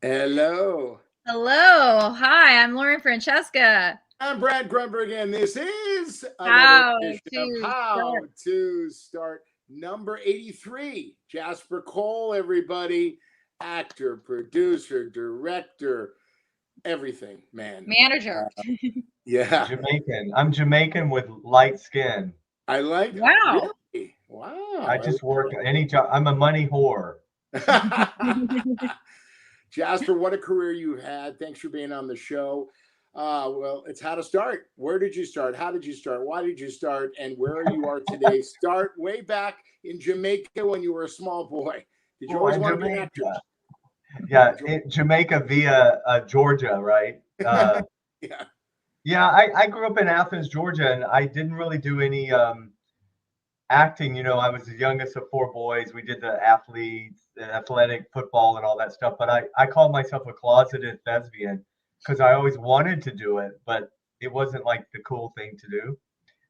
Hello. Hello. Hi, I'm Lauren Francesca. I'm Brad Grunberg, and this is another How edition of to How start. to Start number 83. Jasper Cole, everybody. Actor, producer, director, everything, man. Manager. Yeah. Jamaican. I'm Jamaican with light skin. I like, Wow. really? I Wow. just work any job. I'm a money whore. Jasper, what a career you had. Thanks for being on the show. Well, it's how to start. Where did you start? How did you start? Why did you start? And where you are today? Start way back in Jamaica when you were a small boy. Did you Oh, always I'm want to be an actor? Jamaica. Yeah, Did you- Jamaica via Georgia, right? yeah. Yeah, I grew up in Athens, Georgia, and I didn't really do any acting. I was the youngest of four boys. We did the athletes, the athletic football, and all that stuff. But I called myself a closeted thespian because I always wanted to do it, but it wasn't like the cool thing to do.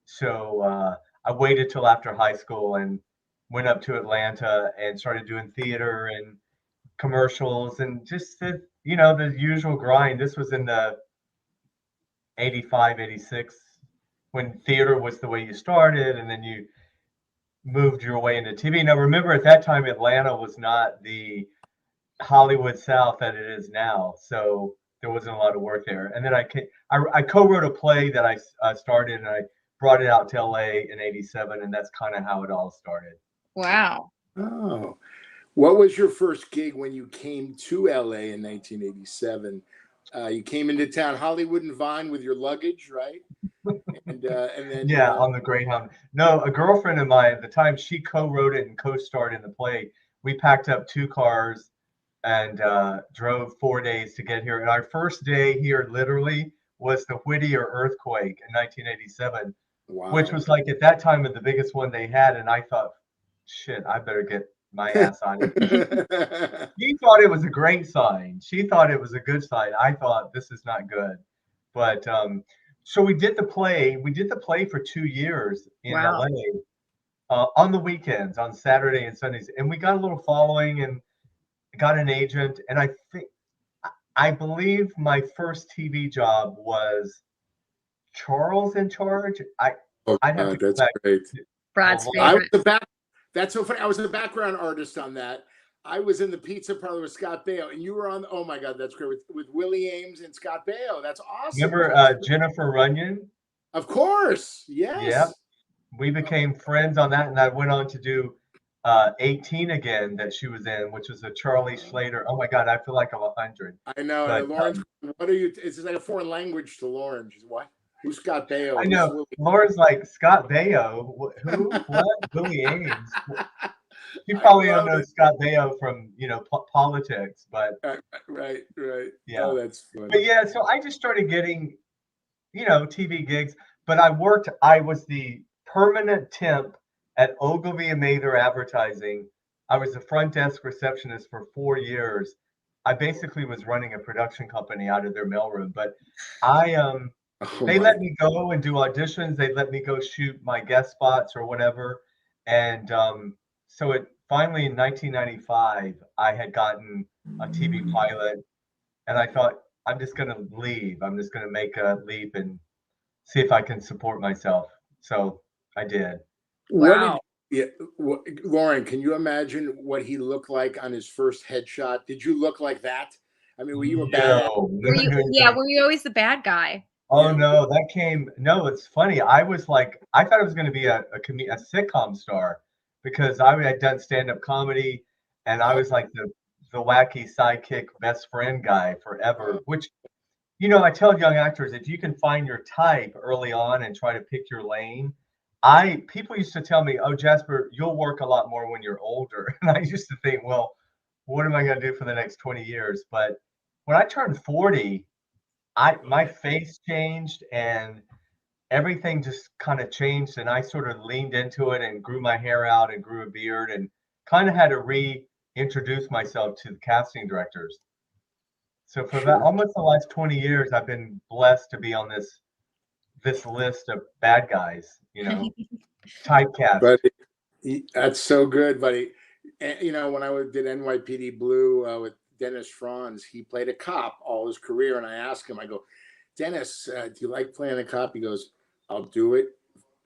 So I waited till after high school and went up to Atlanta and started doing theater and commercials and just the usual grind. This was in the 85, 86 when theater was the way you started and then you moved your way into TV. Now remember at that time Atlanta was not the Hollywood South that it is now. So there wasn't a lot of work there. And then I co-wrote a play that I started and I brought it out to LA in 87 and that's kind of how it all started. Wow. Oh. What was your first gig when you came to LA in 1987? You came into town, Hollywood and Vine, with your luggage, right? And then Yeah, on the Greyhound. No, a girlfriend of mine at the time, she co-wrote it and co-starred in the play. We packed up two cars and drove 4 days to get here. And our first day here literally was the Whittier earthquake in 1987, which wow. was like at that time the biggest one they had. And I thought, shit, I better get my ass on it. She thought it was a great sign. She thought it was a good sign. I thought this is not good. But so we did the play. We did the play for 2 years in Wow. LA on the weekends, on Saturday and Sundays, and we got a little following and got an agent. And I believe my first TV job was Charles in Charge. Oh I'd have to God, go that's back great. a Brad's long. I was favorite. the back. That's so funny. I was the background artist on that. I was in the pizza parlor with Scott Baio, and you were on. Oh my God, that's great with Willie Ames and Scott Baio. That's awesome, Remember Jasper. Jennifer Runyon? Of course, Yeah, yes. we became friends on that, and I went on to do 18 again that she was in, which was a Charlie Slater. Oh my God, I feel like I'm 100. I know. But And Lauren's, what are you? It's like a foreign language to Lauren. She's what? Who's Scott Baio? I Who's know Willie? Laura's like Scott Baio. Who? What? Billy Ames. You I probably don't love know it. Scott Baio from politics, but Right, right. yeah. Oh, that's But funny. yeah, so I just started getting TV gigs. But I was the permanent temp at Ogilvy and Mather Advertising. I was the front desk receptionist for 4 years. I basically was running a production company out of their mailroom, but I Oh they my. let me go and do auditions. They let me go shoot my guest spots or whatever. And so it finally in 1995, I had gotten a TV pilot, and I thought I'm just gonna leave. I'm just gonna make a leap and see if I can support myself. So I did. What did Wow. yeah, Lauren, can you imagine what he looked like on his first headshot? Did you look like that? I mean, were you a badass? No, Were no, you, no, yeah, no. were you always the bad guy? Oh Yeah. no, that came. No, it's funny. I was like, I thought I was going to be a sitcom star because I had done stand-up comedy, and I Oh, was like the wacky sidekick best friend guy oh, forever. Which I tell young actors if you can find your type early on and try to pick your lane. I People used to tell me, "Oh, Jasper, you'll work a lot more when you're older," and I used to think, well, what am I going to do for the next 20 years? But when I turned 40. My face changed and everything just kind of changed and I sort of leaned into it and grew my hair out and grew a beard and kind of had to reintroduce myself to the casting directors. So for about sure. almost the last 20 years, I've been blessed to be on this list of bad guys, typecast. But that's so good, buddy. And, when I did NYPD Blue with Dennis Franz. He played a cop all his career, and I asked him, I go, Dennis, do you like playing a cop? He goes, I'll do it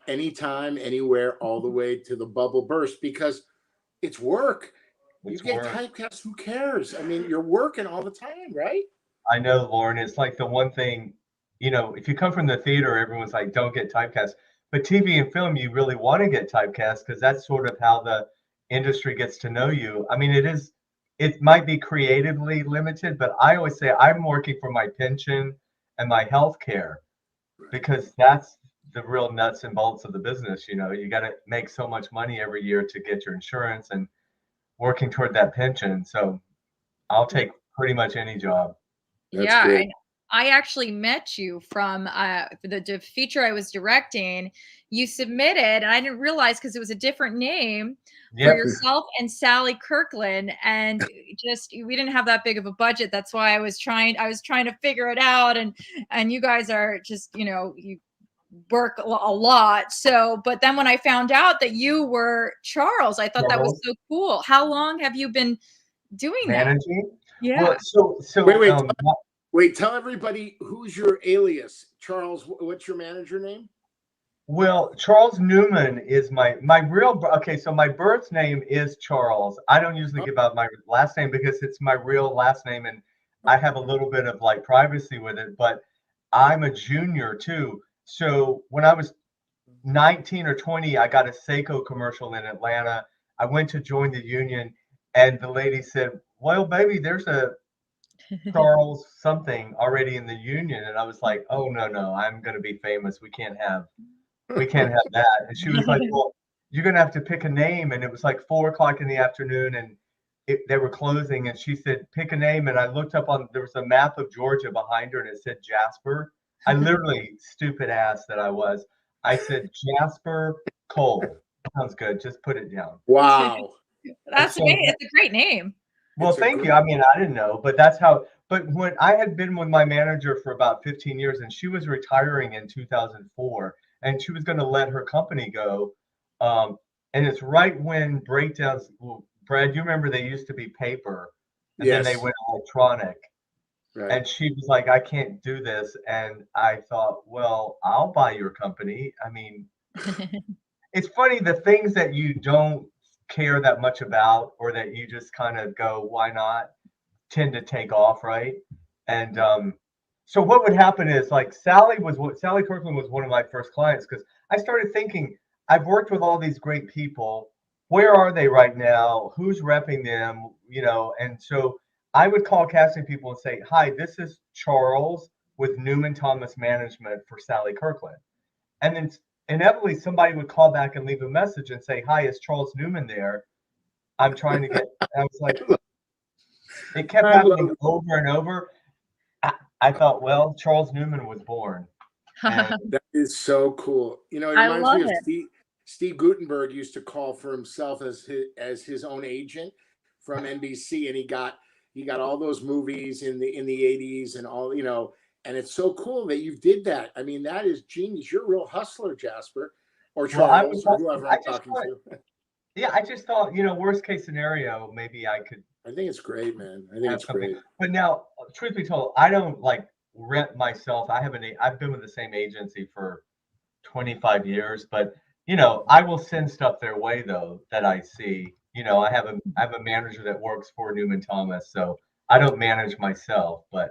anytime, anywhere, all the way to the bubble burst, because it's work. You get typecast, who cares? I mean, you're working all the time, right? I know, Lauren. It's like the one thing, if you come from the theater, everyone's like, don't get typecast. But TV and film, you really want to get typecast because that's sort of how the industry gets to know you. I mean, it might be creatively limited, but I always say I'm working for my pension and my health care because that's the real nuts and bolts of the business. You got to make so much money every year to get your insurance and working toward that pension. So I'll take pretty much any job. That's great. I actually met you from the feature I was directing. You submitted, and I didn't realize because it was a different name for yourself and Sally Kirkland, and we didn't have that big of a budget. That's why I was trying to figure it out, and you guys are just you work a lot. So, but then when I found out that you were Charles, I thought that was so cool. How long have you been doing managing? That? Yeah. Well, so wait, tell everybody who's your alias. Charles, what's your manager name? Well, Charles Newman is my real, okay, so my birth name is Charles. I don't usually give out my last name because it's my real last name and I have a little bit of like privacy with it, but I'm a junior too. So when I was 19 or 20, I got a Seiko commercial in Atlanta. I went to join the union and the lady said, well, baby, there's a Charles something already in the union. And I was like, oh, no, I'm going to be famous. We can't have that. And she was like, well, you're going to have to pick a name. And it was like 4:00 in the afternoon and they were closing. And she said, pick a name. And I looked up there was a map of Georgia behind her and it said Jasper. I literally, stupid ass that I was. I said, Jasper Cole. Sounds good. Just put it down. Wow. That's amazing. It's a great name. Well, thank you. I mean, I didn't know, but that's how. But when I had been with my manager for about 15 years and she was retiring in 2004 and she was going to let her company go. And it's right when breakdowns, Brad, you remember they used to be paper and then they went electronic. Right. And she was like, I can't do this. And I thought, well, I'll buy your company. I mean, it's funny, the things that you don't care that much about or that you just kind of go, why not, tend to take off, right? And so what would happen is like Sally Kirkland was one of my first clients because I started thinking, I've worked with all these great people. Where are they right now? Who's repping them? And so I would call casting people and say, hi, this is Charles with Newman Thomas Management for Sally Kirkland. And then inevitably somebody would call back and leave a message and say, hi, is Charles Newman there? I'm trying to get, I was like, it kept happening over and over. I thought, well, Charles Newman was born. That is so cool. It reminds me of Steve Guttenberg used to call for himself as his own agent from NBC, and he got all those movies in the 80s and all, and it's so cool that you did that. I mean, that is genius. You're a real hustler, Jasper, or Charles, or whoever I'm talking to. Yeah, I just thought, worst case scenario, maybe I could. I think it's great, man. I think it's great. But now, truth be told, I don't like rent myself. I've been with the same agency for 25 years, but I will send stuff their way though that I see. I have a manager that works for Newman Thomas, so I don't manage myself, but.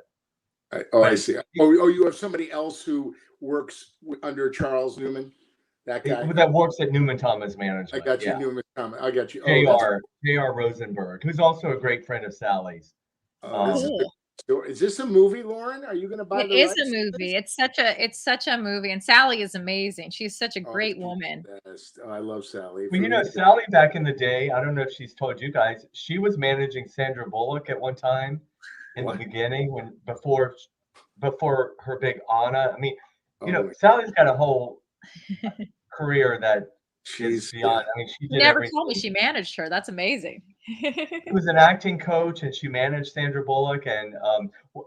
I see. Oh, you have somebody else who works under Charles Newman? That guy that works at Newman Thomas Management. I got you, Newman Thomas. I got you. J.R. Rosenberg, who's also a great friend of Sally's. Is this a movie, Lauren? Are you going to buy the rights? It is a movie. It's such a movie, and Sally is amazing. She's such a great woman. I love Sally. Well, Sally back in the day, I don't know if she's told you guys, she was managing Sandra Bullock at one time in the beginning before her big Anna. I mean, Sally's got a whole career that she's beyond. I mean, she did never told me she managed her. That's amazing. She was an acting coach and she managed Sandra Bullock. And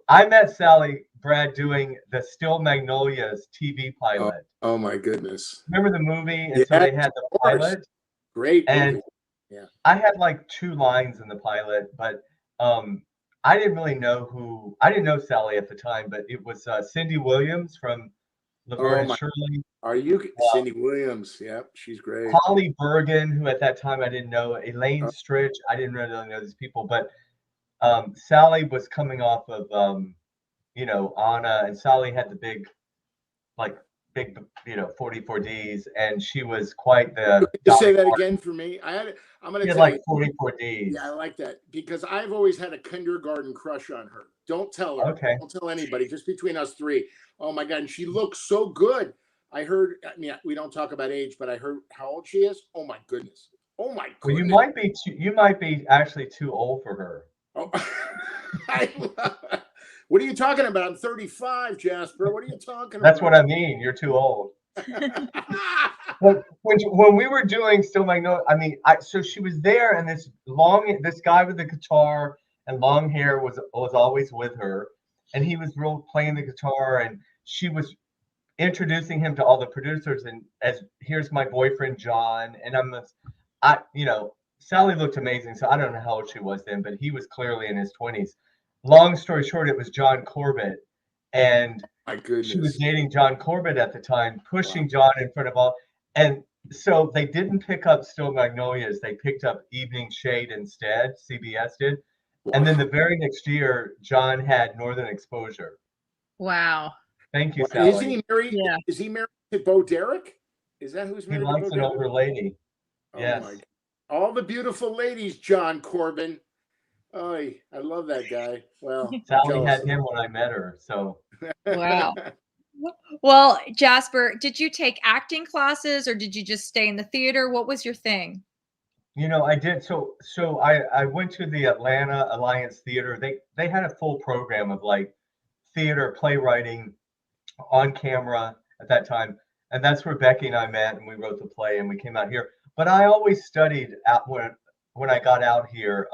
I met Sally, Brad, doing the Still Magnolias TV pilot. Oh my goodness. Remember the movie? And so they had the pilot. Great movie. And I had like 2 lines in the pilot, but I didn't really know I didn't know Sally at the time, but it was Cindy Williams from Laverne Oh and my, Shirley. are you uh, Cindy Williams? Yep, she's great. Holly Bergen, who at that time I didn't know, Elaine Oh, Stritch. I didn't really know these people, but Sally was coming off of Anna, and Sally had the like big 44Ds, and she was quite the just Dolly say that Parton. again for me. I'm going She to had tell like you. Yeah, I 44Ds. like that because I've always had a kindergarten crush on her. Don't tell her. Okay. Don't tell anybody. Just between us three. Oh my god, and she looks so good. I heard. I mean, we don't talk about age, but I heard how old she is. Oh my goodness. Oh my Well, goodness. you might be actually too old for her. Oh, what are you talking about? I'm 35, Jasper. What are you talking That's what about? I mean. You're too old. But when we were doing Still Magnolia, I mean, so she was there, and this guy with the guitar and long hair was always with her, and he was real playing the guitar, and she was introducing him to all the producers, and as here's my boyfriend John, and Sally looked amazing, so I don't know how old she was then, but he was clearly in his 20s. Long story short, it was John Corbett, and My she was goodness. dating John Corbett at the time, Wow. pushing John in front of all. And so they didn't pick up Still Magnolias. They picked up Evening Shade instead. CBS did. And then Wow. the very next year, John had Northern Exposure. Wow. Thank you, Wow. Isn't Sally. he married? Yeah. Is he married to Bo Derek? Is that who's He married to Bo likes an Derek? older lady. Oh my Yes. god. All the beautiful ladies, John Corbin. Oh, I love that guy. Well, I'm Sally jealous. had him when I met her. So, Wow. Well, Jasper, did you take acting classes or did you just stay in the theater? What was your thing? I did. So I went to the Atlanta Alliance Theater. They had a full program of like theater, playwriting, on camera at that time. And that's where Becky and I met, and we wrote the play, and we came out here. But I always studied out when I got out here.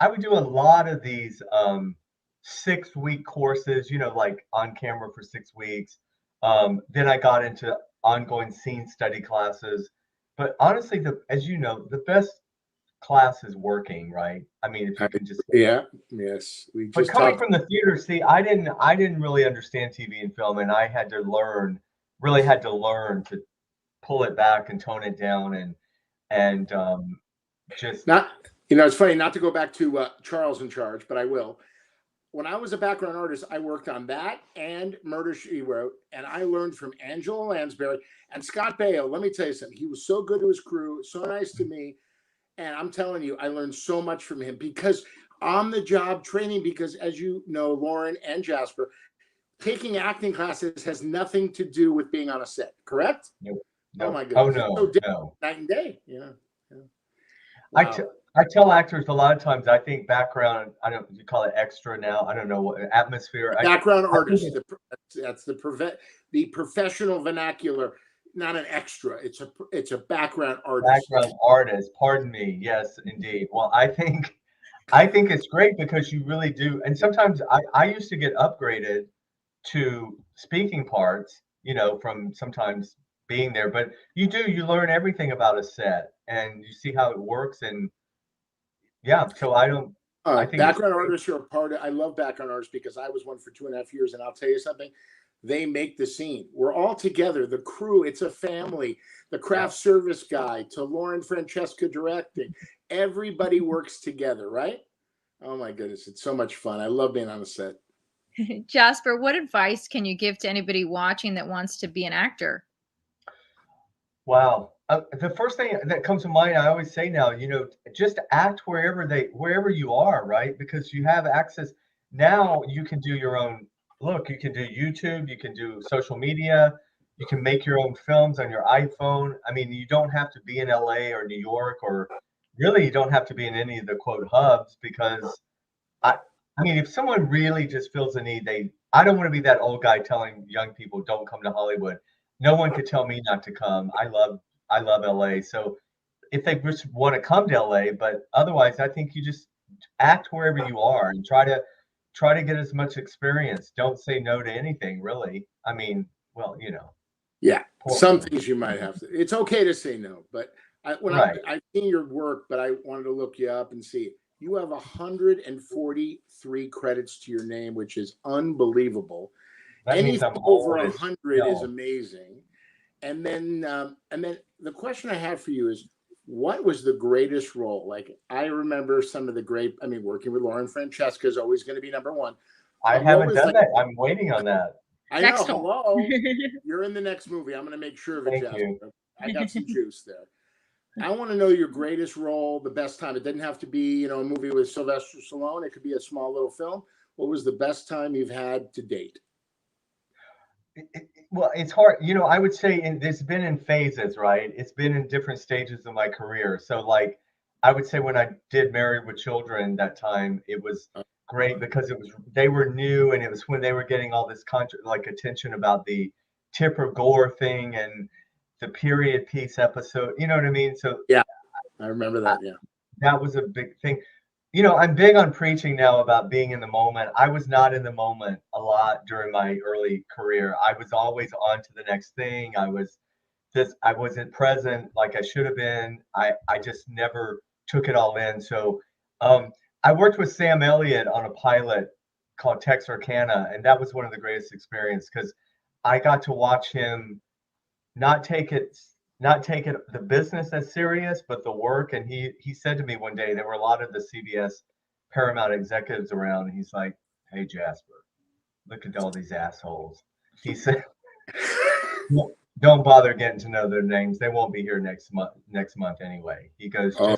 I would do a lot of these 6-week courses, like on camera for 6 weeks. Then I got into ongoing scene study classes. But honestly, as you know, the best class is working, right? I mean, if you can just say that. Yeah. Yes. We But just coming talked. from the theater, see, I didn't really understand TV and film, and I really had to learn to pull it back and tone it down, and just Not. It's funny not to go back to Charles in Charge, but I will. When I was a background artist, I worked on that and Murder She Wrote, and I learned from Angela Lansbury and Scott Baio. Let me tell you something. He was so good to his crew, so nice to me. And I'm telling you, I learned so much from him because on the job training, because as you know, Lauren and Jasper, taking acting classes has nothing to do with being on a set, correct? no, Oh no, my oh goodness. It's so no, different no. night and day. Yeah. Yeah. I Wow. t- I tell actors a lot of times. I think background. I don't. You call it extra now. I don't know what atmosphere. Background I think artist. That's the professional vernacular, not an extra. It's a background artist. background artist. Pardon me. Yes, indeed. Well, I think it's great because you really do. And sometimes I used to get upgraded to speaking parts, from sometimes being there. But you learn everything about a set and you see how it works. And yeah, so I think it's Background great. artists are a part of. I love background artists because I was one for 2.5 years, and I'll tell you something. They make the scene. We're all together. The crew. It's a family. The Yeah. craft service guy to Lauren Francesca directing. Everybody works together, right? Oh my goodness, it's so much fun. I love being on the set. Jasper, what advice can you give to anybody watching that wants to be an actor? Wow. The first thing that comes to mind, I always say now, just act wherever you are, right? Because you have access. Now you can do your own look, you can do YouTube, you can do social media, you can make your own films on your iPhone. I mean, you don't have to be in LA or New York, or really you don't have to be in any of the quote hubs because I I mean, if someone really just feels the need, I don't want to be that old guy telling young people don't come to Hollywood. No one could tell me not to come. I love LA. So if they just want to come to LA, but otherwise, I think you just act wherever you are and try to get as much experience. Don't say no to anything, really. I mean, well, Yeah, poor some me. things you might have to. It's okay to say no, but when Right. I've seen your work, but I wanted to look you up and see. You have 143 credits to your name, which is unbelievable. That means Anything I'm over old as 100 is hell. amazing. And then the question I have for you is, what was the greatest role? Like, I remember some of the great. I mean, working with Lauren Francesca is always going to be number one. I But what haven't was done like? that. I'm waiting on that. I know. Next one. Hello, you're in the next movie. I'm going to make sure of it, Thank Jasper. you. I got some juice there. I want to know your greatest role, the best time. It didn't have to be, a movie with Sylvester Stallone. It could be a small little film. What was the best time you've had to date? Well, it's hard. I would say it's been in phases, right? It's been in different stages of my career. So, like, I would say when I did Married with Children that time, it was great because they were new, and it was when they were getting all this attention about the Tipper Gore thing and the period piece episode. You know what I mean? So Yeah, I remember that. Yeah. that was a big thing. I'm big on preaching now about being in the moment. I was not in the moment a lot during my early career. I was always on to the next thing. I wasn't present like I should have been. I just never took it all in. So I worked with Sam Elliott on a pilot called Texarkana, and that was one of the greatest experiences because I got to watch him not take it the business as serious, but the work. And he said to me one day, there were a lot of the CBS Paramount executives around, and he's like, "Hey Jasper, look at all these assholes." He said, "Don't bother getting to know their names. They won't be here next month anyway." He goes, Oh,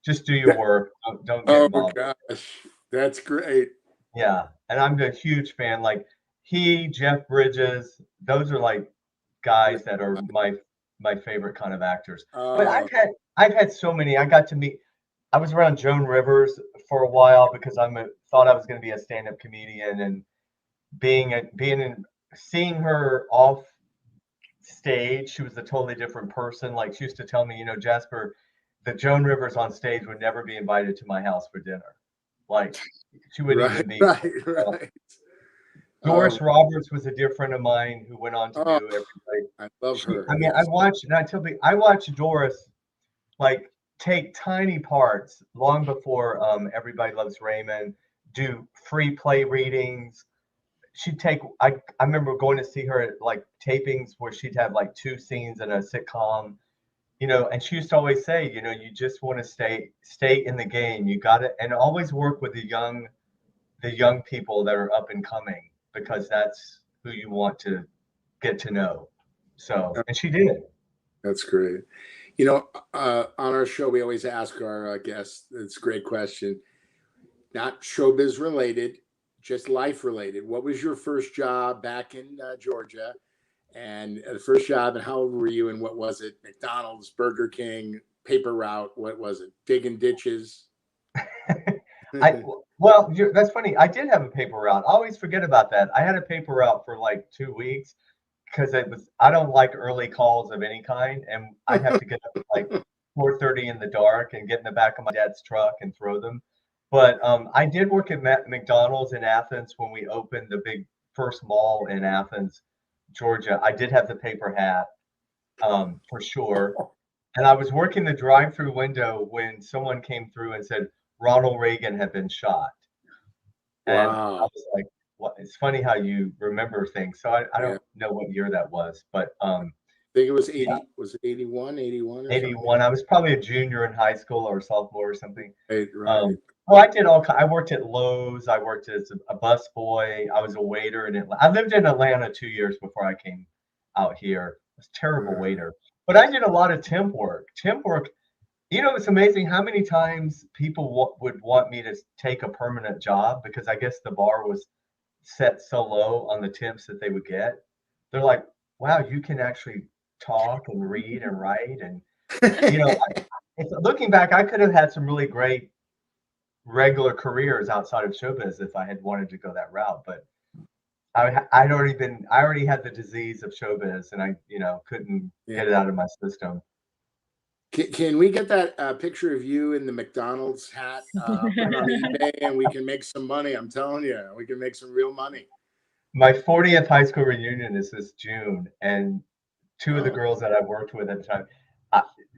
just do your work. Don't get oh involved. gosh, that's great. Yeah, and I'm a huge fan. Like Jeff Bridges, those are like guys that are my favorite kind of actors. But Uh, I've had so many. I was around Joan Rivers for a while because thought I was going to be a stand-up comedian, and seeing her off stage, she was a totally different person. Like, she used to tell me, Jasper, that Joan Rivers on stage would never be invited to my house for dinner. Like, she wouldn't right, even be. right. Doris Roberts was a dear friend of mine who went on to do Everybody. I love her. I mean, Yes. I watched Doris like take tiny parts long before Everybody Loves Raymond, do free play readings. I remember going to see her at like tapings where she'd have like 2 scenes in a sitcom, and she used to always say, you just want to stay in the game. You got it, and always work with the young people that are up and coming, because that's who you want to get to know. So, and she did. That's great. On our show, we always ask our guests, it's a great question, not showbiz related, just life related. What was your first job back in Georgia? And the first job, and how old were you? And what was it? McDonald's, Burger King, paper route? What was it? Digging ditches? That's funny. I did have a paper route. I always forget about that. I had a paper route for like 2 weeks because I don't like early calls of any kind, and I'd have to get up at like 4:30 in the dark and get in the back of my dad's truck and throw them. But I did work at McDonald's in Athens when we opened the big first mall in Athens, Georgia. I did have the paper hat, for sure. And I was working the drive-through window when someone came through and said Ronald Reagan had been shot. And I Wow. was like, "What?" It's funny how you remember things. So I Yeah. don't know what year that was, but I think it was 80. yeah, Was it 81, 81 or 81. something? I was probably a junior in high school or sophomore or something. Right, right. Um, I worked at Lowe's. I worked as a bus boy. I was a waiter in Atlanta. I lived in Atlanta 2 years before I came out here. I was a terrible waiter, but I did a lot of temp work. It's amazing how many times people would want me to take a permanent job because I guess the bar was set so low on the temps that they would get. They're like, wow, you can actually talk and read and write. And, you know, looking back, I could have had some really great regular careers outside of showbiz if I had wanted to go that route. But I already had the disease of showbiz, and I, couldn't get it out of my system. Can we get that picture of you in the McDonald's hat, put it on eBay, and we can make some money? I'm telling you, we can make some real money. My 40th high school reunion is this June, and two of the Oh, girls that I worked with at the time,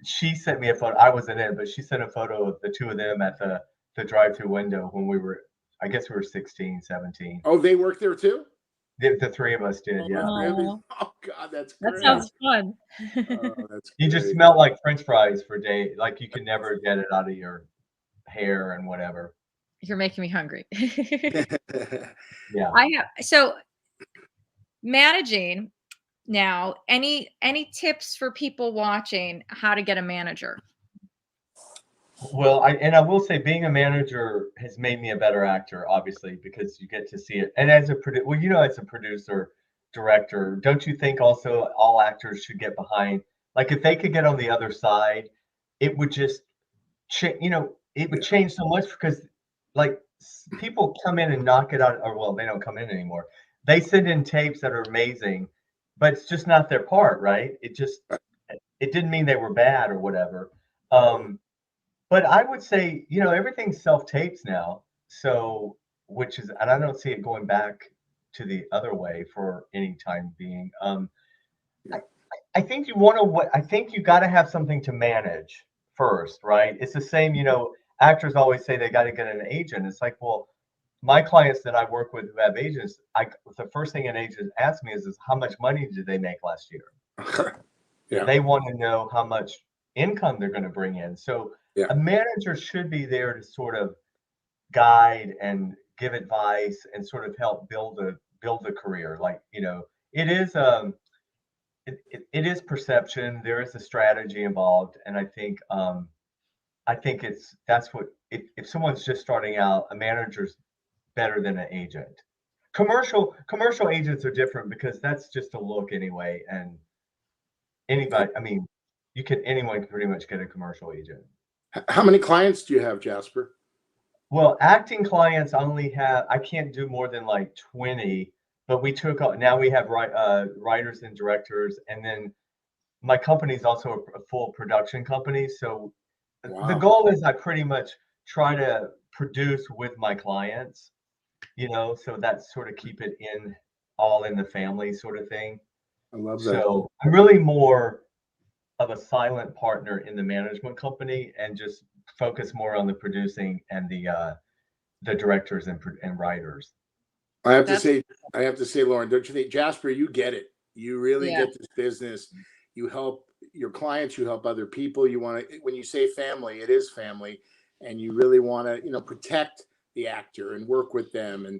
she sent me a photo. I wasn't in, but she sent a photo of the two of them at the the drive-through window when we were, I guess we were 16, 17. Oh, they worked there too? The three of us did, Oh, yeah. really? Oh God, that's That great. sounds fun. Oh, that's You just great. smell like French fries for days. Like you can never get it out of your hair and whatever. You're making me hungry. Yeah. So managing now, any tips for people watching how to get a manager? Well, I will say being a manager has made me a better actor, obviously, because you get to see it. And as a as a producer, director, don't you think also all actors should get behind? Like if they could get on the other side, it would just it would change so much because like people come in and knock it out, or well, they don't come in anymore. They send in tapes that are amazing, but it's just not their part, right? It didn't mean they were bad or whatever. But I would say, everything's self-tapes now. So, and I don't see it going back to the other way for any time being. I, I think I think you got to have something to manage first, right? It's the same, actors always say they got to get an agent. It's like, well, my clients that I work with who have agents, the first thing an agent asks me is how much money did they make last year? Yeah. They want to know how much income they're going to bring in. So Yeah. a manager should be there to sort of guide and give advice and sort of help build a career. Like, it is it is perception. There is a strategy involved, and I think that's what if someone's just starting out, a manager's better than an agent. Commercial agents are different because that's just a look anyway, and anybody, I mean, anyone can pretty much get a commercial agent. How many clients do you have, Jasper? Well, acting clients I can't do more than like 20, but now we have writers and directors, and then my company is also a full production company. So the goal is I pretty much try to produce with my clients, so that's sort of keep it all in the family sort of thing. I love that. So I'm really more of a silent partner in the management company and just focus more on the producing and the directors and writers. I have to say, Lauren, don't you think, Jasper, you get it. You really get this business. You help your clients, you help other people. You want to, when you say family, it is family, and you really want to, protect the actor and work with them. And,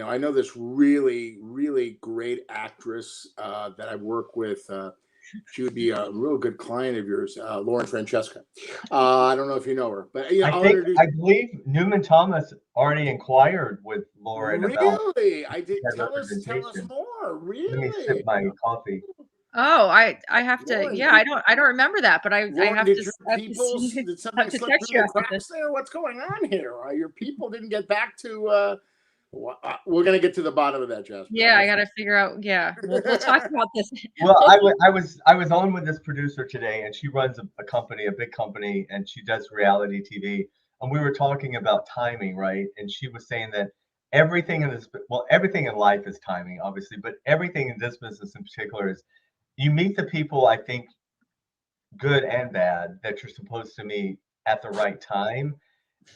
I know this really, really great actress that I work with. She would be a real good client of yours, Lauren Francesca. I don't know if you know her, but I believe Newman Thomas already inquired with Lauren about. Really? I did. Tell us more. Really? Let me sip my coffee. Oh, I have to. Lauren, I don't remember that, but I have did to. Did something slip through the cracks there? What's going on here? Your people didn't get back to. We're gonna get to the bottom of that, Jasper. Yeah, I gotta figure out. Yeah, we'll talk about this. Well, I was on with this producer today, and she runs a company, a big company, and she does reality TV. And we were talking about timing, right? And she was saying that everything in life is timing, obviously, but everything in this business in particular is you meet the people, I think, good and bad, that you're supposed to meet at the right time.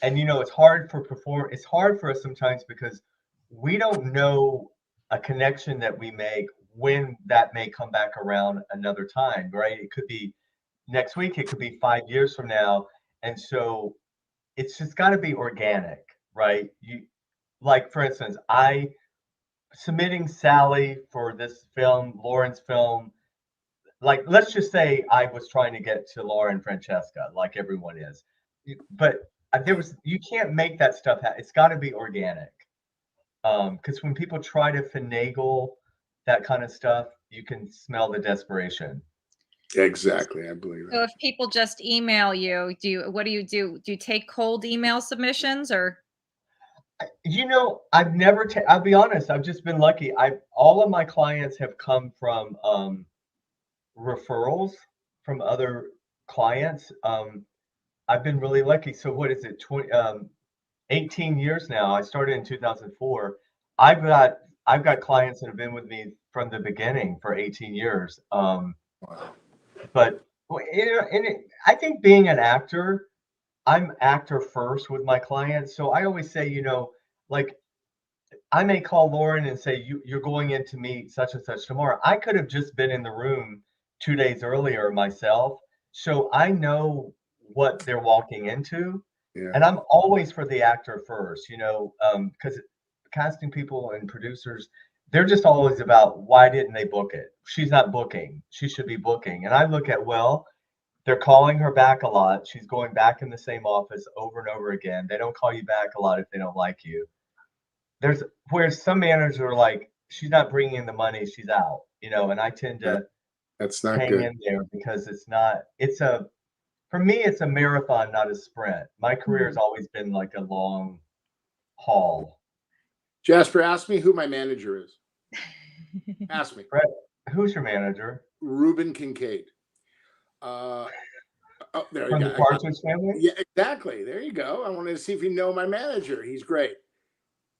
And it's hard it's hard for us sometimes because we don't know a connection that we make when that may come back around another time, right? It could be next week, it could be 5 years from now. And so it's just got to be organic, right? Like, for instance, I submitting Sally for this film, Lauren's film. Like, let's just say I was trying to get to Lauren Francesca, like everyone is, but you can't make that stuff happen. It's got to be organic. Because when people try to finagle that kind of stuff, you can smell the desperation. Exactly, I believe that. So if people just email you, what do you do? Do you take cold email submissions or? I've never. I'll be honest. I've just been lucky. All of my clients have come from referrals from other clients. I've been really lucky. So what is it? 18 years now. I started in 2004. I've got clients that have been with me from the beginning for 18 years. But I think being an actor, I'm actor first with my clients. So I always say, like I may call Lauren and say, you're going in to meet such and such tomorrow. I could have just been in the room 2 days earlier myself. So I know what they're walking into. Yeah. And I'm always for the actor first, because casting people and producers, they're just always about why didn't they book it? She's not booking. She should be booking. And I look at, well, they're calling her back a lot. She's going back in the same office over and over again. They don't call you back a lot if they don't like you. There's where some managers are like, she's not bringing in the money, she's out, and I tend to That's not hang good. in there because for me, it's a marathon, not a sprint. My career has always been like a long haul. Jasper, ask me who my manager is. Ask me. Brett, who's your manager? Reuben Kincaid. There From you the go. Partridge Family? Yeah, exactly. There you go. I wanted to see if you know my manager. He's great.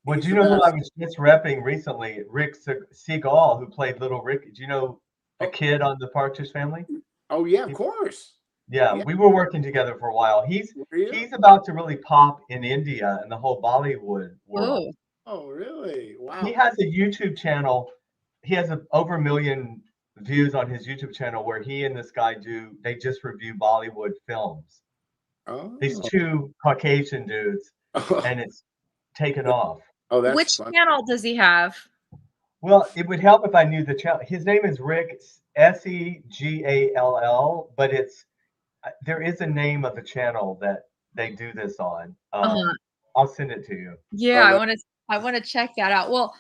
Well, do you know who I was just repping recently? Rick Seagal, who played Little Rick. Do you know the kid on the Partridge Family? Oh yeah, of course. Yeah, we were working together for a while. He's about to really pop in India and the whole Bollywood world. Oh, really? Wow. He has a YouTube channel. He has over 1 million views on his YouTube channel where he and this guy they just review Bollywood films. Oh. These two Caucasian dudes, and it's taken off. Oh, that's Which fun. channel does he have? Well, it would help if I knew the channel. His name is Rick, Segall, but there is a name of the channel that they do this on. I'll send it to you. Yeah, I want to check that out. Well,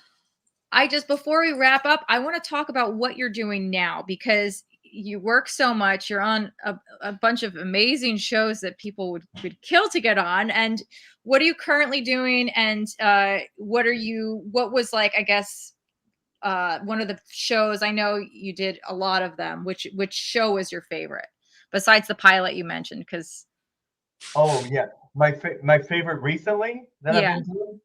before we wrap up, I want to talk about what you're doing now because you work so much. You're on a bunch of amazing shows that people would kill to get on. And what are you currently doing? And what was like, I guess, one of the shows, I know you did a lot of them. Which show was your favorite besides the pilot you mentioned? Because oh yeah, my favorite recently that I've been doing.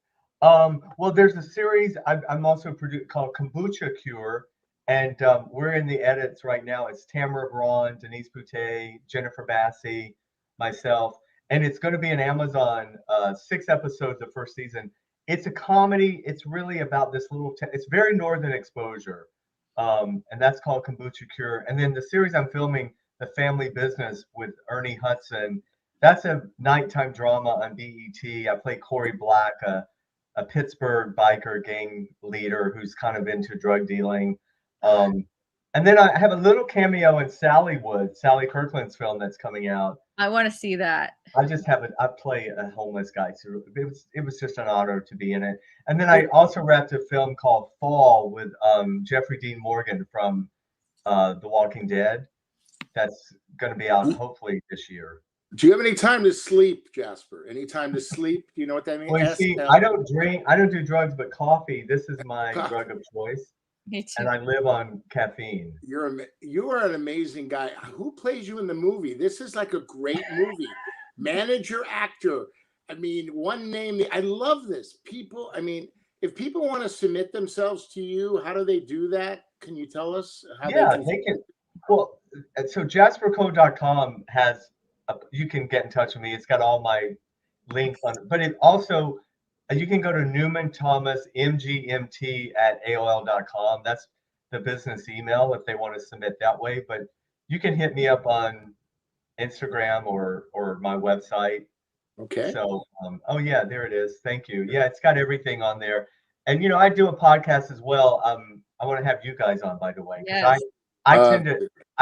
Well, there's a series I'm also producing called Kombucha Cure, and we're in the edits right now. It's Tamara Braun, Denise Boutet, Jennifer Bassi, myself, and it's going to be an Amazon 6 episodes the first season. It's a comedy. It's really about this it's very Northern Exposure, and that's called Kombucha Cure. And then the series I'm filming, The Family Business with Ernie Hudson, that's a nighttime drama on BET. I play Corey Black, a Pittsburgh biker gang leader who's kind of into drug dealing. And then I have a little cameo in Sally Kirkland's film that's coming out. I want to see that. I play a homeless guy. So it was just an honor to be in it. And then I also wrapped a film called Fall with Jeffrey Dean Morgan from The Walking Dead. That's going to be out hopefully this year. Do you have any time to sleep, Jasper? Any time to sleep? Do you know what that means? Well, see, I don't drink. I don't do drugs, but coffee. This is my drug of choice. Me too. And I live on caffeine. You are an amazing guy. Who plays you in the movie? This is like a great movie. Manager, actor. I mean, one name. I love this. People. I mean, if people want to submit themselves to you, how do they do that? Can you tell us how they can. Well, so JasperCode.com has. You can get in touch with me. It's got all my links on it. But it also, you can go to newmanthomasmgmt@aol.com. That's the business email if they want to submit that way. But you can hit me up on Instagram or my website. Okay. So, oh yeah, there it is. Thank you. Yeah, it's got everything on there. And I do a podcast as well. I want to have you guys on, by the way, because I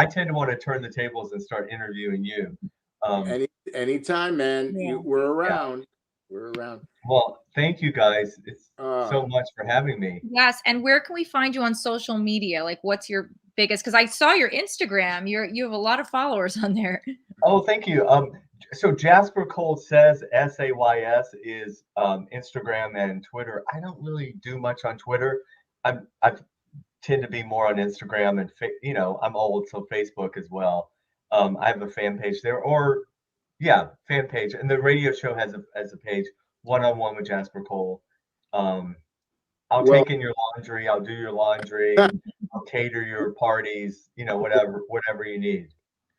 tend to want to turn the tables and start interviewing you. Anytime, man. We're around. We're around. Well, thank you guys. It's so much for having me. Yes. And where can we find you on social media? Like, what's your biggest? Because I saw your Instagram. You have a lot of followers on there. Oh, thank you. So Jasper Cole Says, SAYS, is Instagram and Twitter. I don't really do much on Twitter. I tend to be more on Instagram and I'm old, so Facebook as well. I have a fan page there, fan page, and the radio show has a page, One-on-One with Jasper Cole. I'll take in your laundry, I'll do your laundry, I'll cater your parties, whatever you need.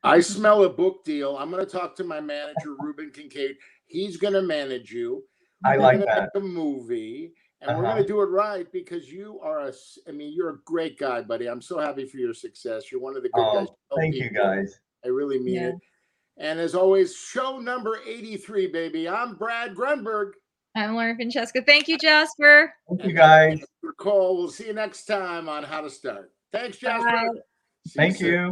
I smell a book deal. I'm going to talk to my manager, Ruben Kincaid. He's going to manage you. I We're like gonna that. make a movie, and we're going to do it right because you are you're a great guy, buddy. I'm so happy for your success. You're one of the good guys. Thank you, guys. I really mean it. And as always, show number 83, baby. I'm Brad Grunberg. I'm Lauren Francesca. Thank you, Jasper. Thank you, guys. Cole. We'll see you next time on How to Start. Thanks, Jasper. Thank you.